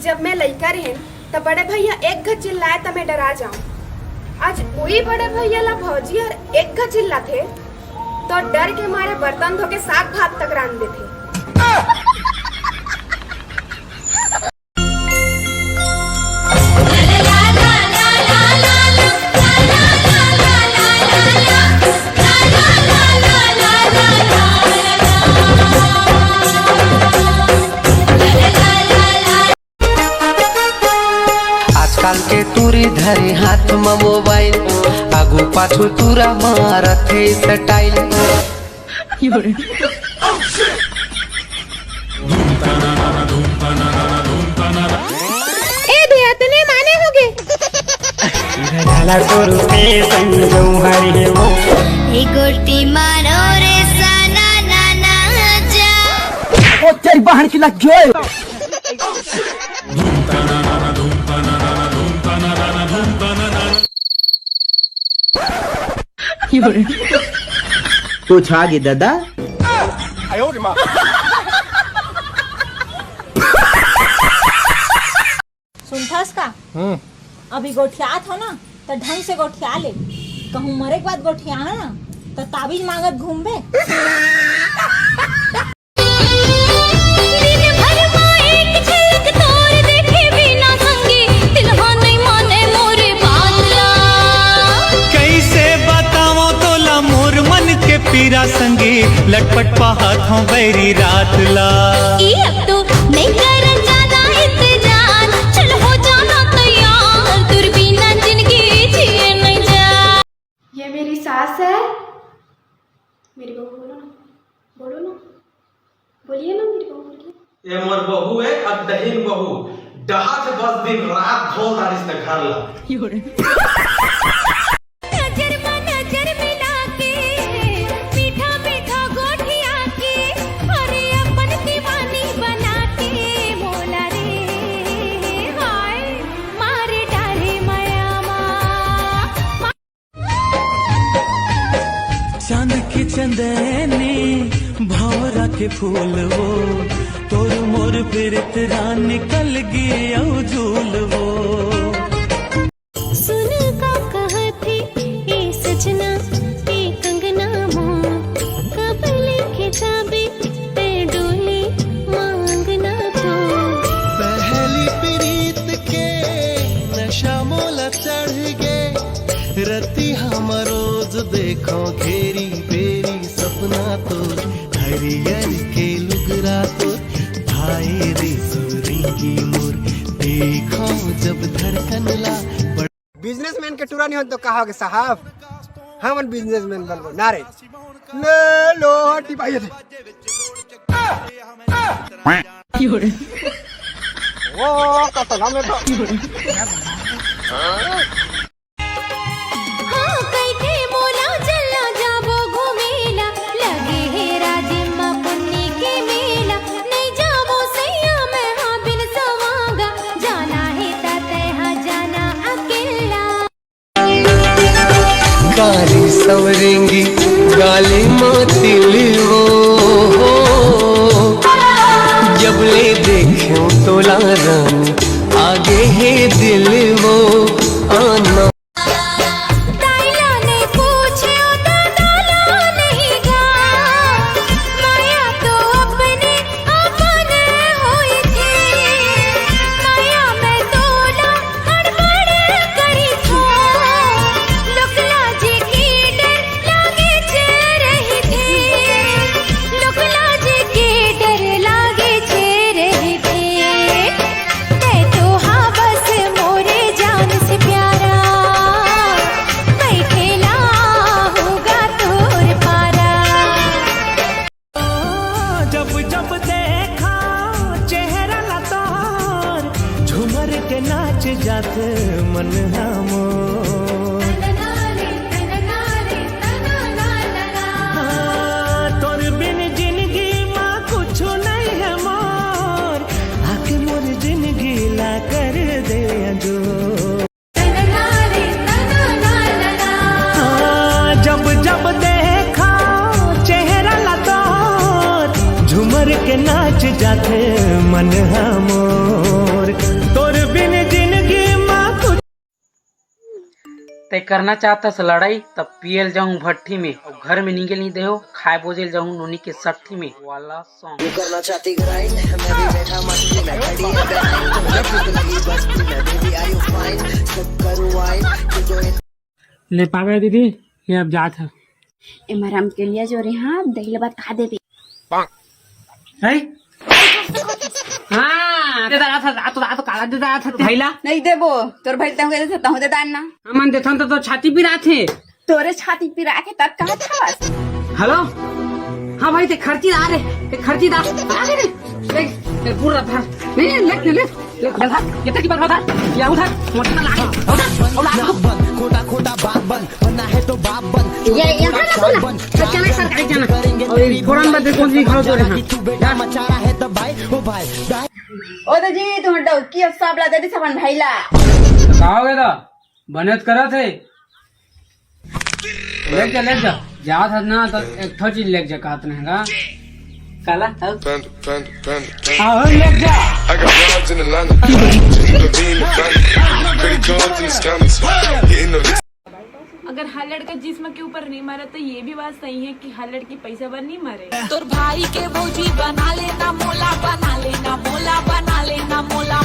जब मैं लइका रहेन तब बड़े भैया एक घर चिल्लाए तब मैं डरा जाऊं। आज वही बड़े भैया ला भौजी और एक घर चिल्ला थे तो डर के मारे बर्तन धो के साग भात तक रांध देते। आजकल के तुरी धरे हाथ में मोबाइल आगू पाछू तुरा मारत है स्टाइल। ए भैया तने माने होगे झाला तो रुपे संजो हरि वो ए गोटी मारो रे सना ना जा ओ तेरी बहन की लग गई। कुछ आगे दादा सुनथस का अभी गोठियात हो ना तो ढंग से गोठिया ले। कहूँ मरे के बाद गोठिया है ना तो ताबीज मांगत घूमबे। पीरा संगे लटपट पाहत हूँ बैरी रात ला। अब तो नहीं कर ज्यादा इंतजार, चल हो जाना तैयार, दूरबीना जिंदगी जिए नहीं जा। ये मेरी सास है। मेरी बहू बोलो ना, बोलो ना, बोलिए ना मेरी बहू बोलिए। ये मोर बहू है अब दहीन बहू डहा से 10 दिन रात धोल दारिस न घर ला। चांद की चंदनी भौरा के फूल वो तोर मोर फिर तेरा निकल गया झूल वो। सुन का कहते ए सजना ए कंगना मोर कब लेके जाबे ते डोली मांगना तो। पहली प्रीत के नशा मोला चढ़ गे रती हम रोज देखो घेरी बेरी सपना तो हरियर के लुगरा तो भाई रे सुरिंगी मोर देखो जब धड़कन ला। बिजनेसमैन के टूरा नहीं हो तो कहा साहब हम बिजनेसमैन बनबो नारे ले लो हटी भाई थे ओ कत हमें तो गाली सवरेंगी गाली मातिल वो जब ले देखूं तो लारानी आगे है दिल वो आना। के नाच जात मन हमोर तोर बिन जिंदगी माँ कुछ नहीं है मोर आके मोर जिंदगी ला कर दे जो। जब जब देखा चेहरा ला तोर झूमर के नाच जाते मन हमोर। ते करना चाहता से लड़ाई तब पियल जाऊं भट्टी में और घर में निकल नहीं दे हो खाए बोझल जाऊं नोनी के सट्ठी में वाला सॉन्ग। करना चाहती ग्राइंड मैं भी बैठा मस्ती में खड़ी है लगी बस्ती में बेबी आर यू फाइन सब करूं वाइन ले पावे दीदी ये अब जात है एमरम के लिए जो रे हाँ दही बात खा देती हाँ दे रहा था तो काला दे रहा था भैला नहीं देबो तोर भाई तहु के देता हूं देता ना अमन देथन तो छाती पिरा थे तोरे छाती पिरा के तब कहा था बस हेलो हाँ भाई ते खर्ची आ रे ते खर्ची दा आ रे ले पूरा था नहीं ले ये तक की बात था या उधर मोटा ला खोटा खोटा बात बन बनना है तो बाप बन ये यहां ना बोला तो चले सरकारी जाना और फौरन बदे कौन सी खाओ जो रहा तू बेटा मचा रहा है तो भाई ओ भाई ओ तो जी तुम डौ की अब सब ला दे दी सबन भाईला खाओगे तो बनत करा थे ले जा जा था ना तो एक ठो चीज ले जा कात ने का काला आओ ले जा I got broads in Atlanta, Levine, credit cards and scammers, getting the अगर हर लड़का जिस्म के ऊपर नहीं मारे तो ये भी बात सही है कि हर लड़की पैसा पर नहीं मारे। तोर भाई के भौजी बना लेना मोला बना लेना मोला बना लेना मोला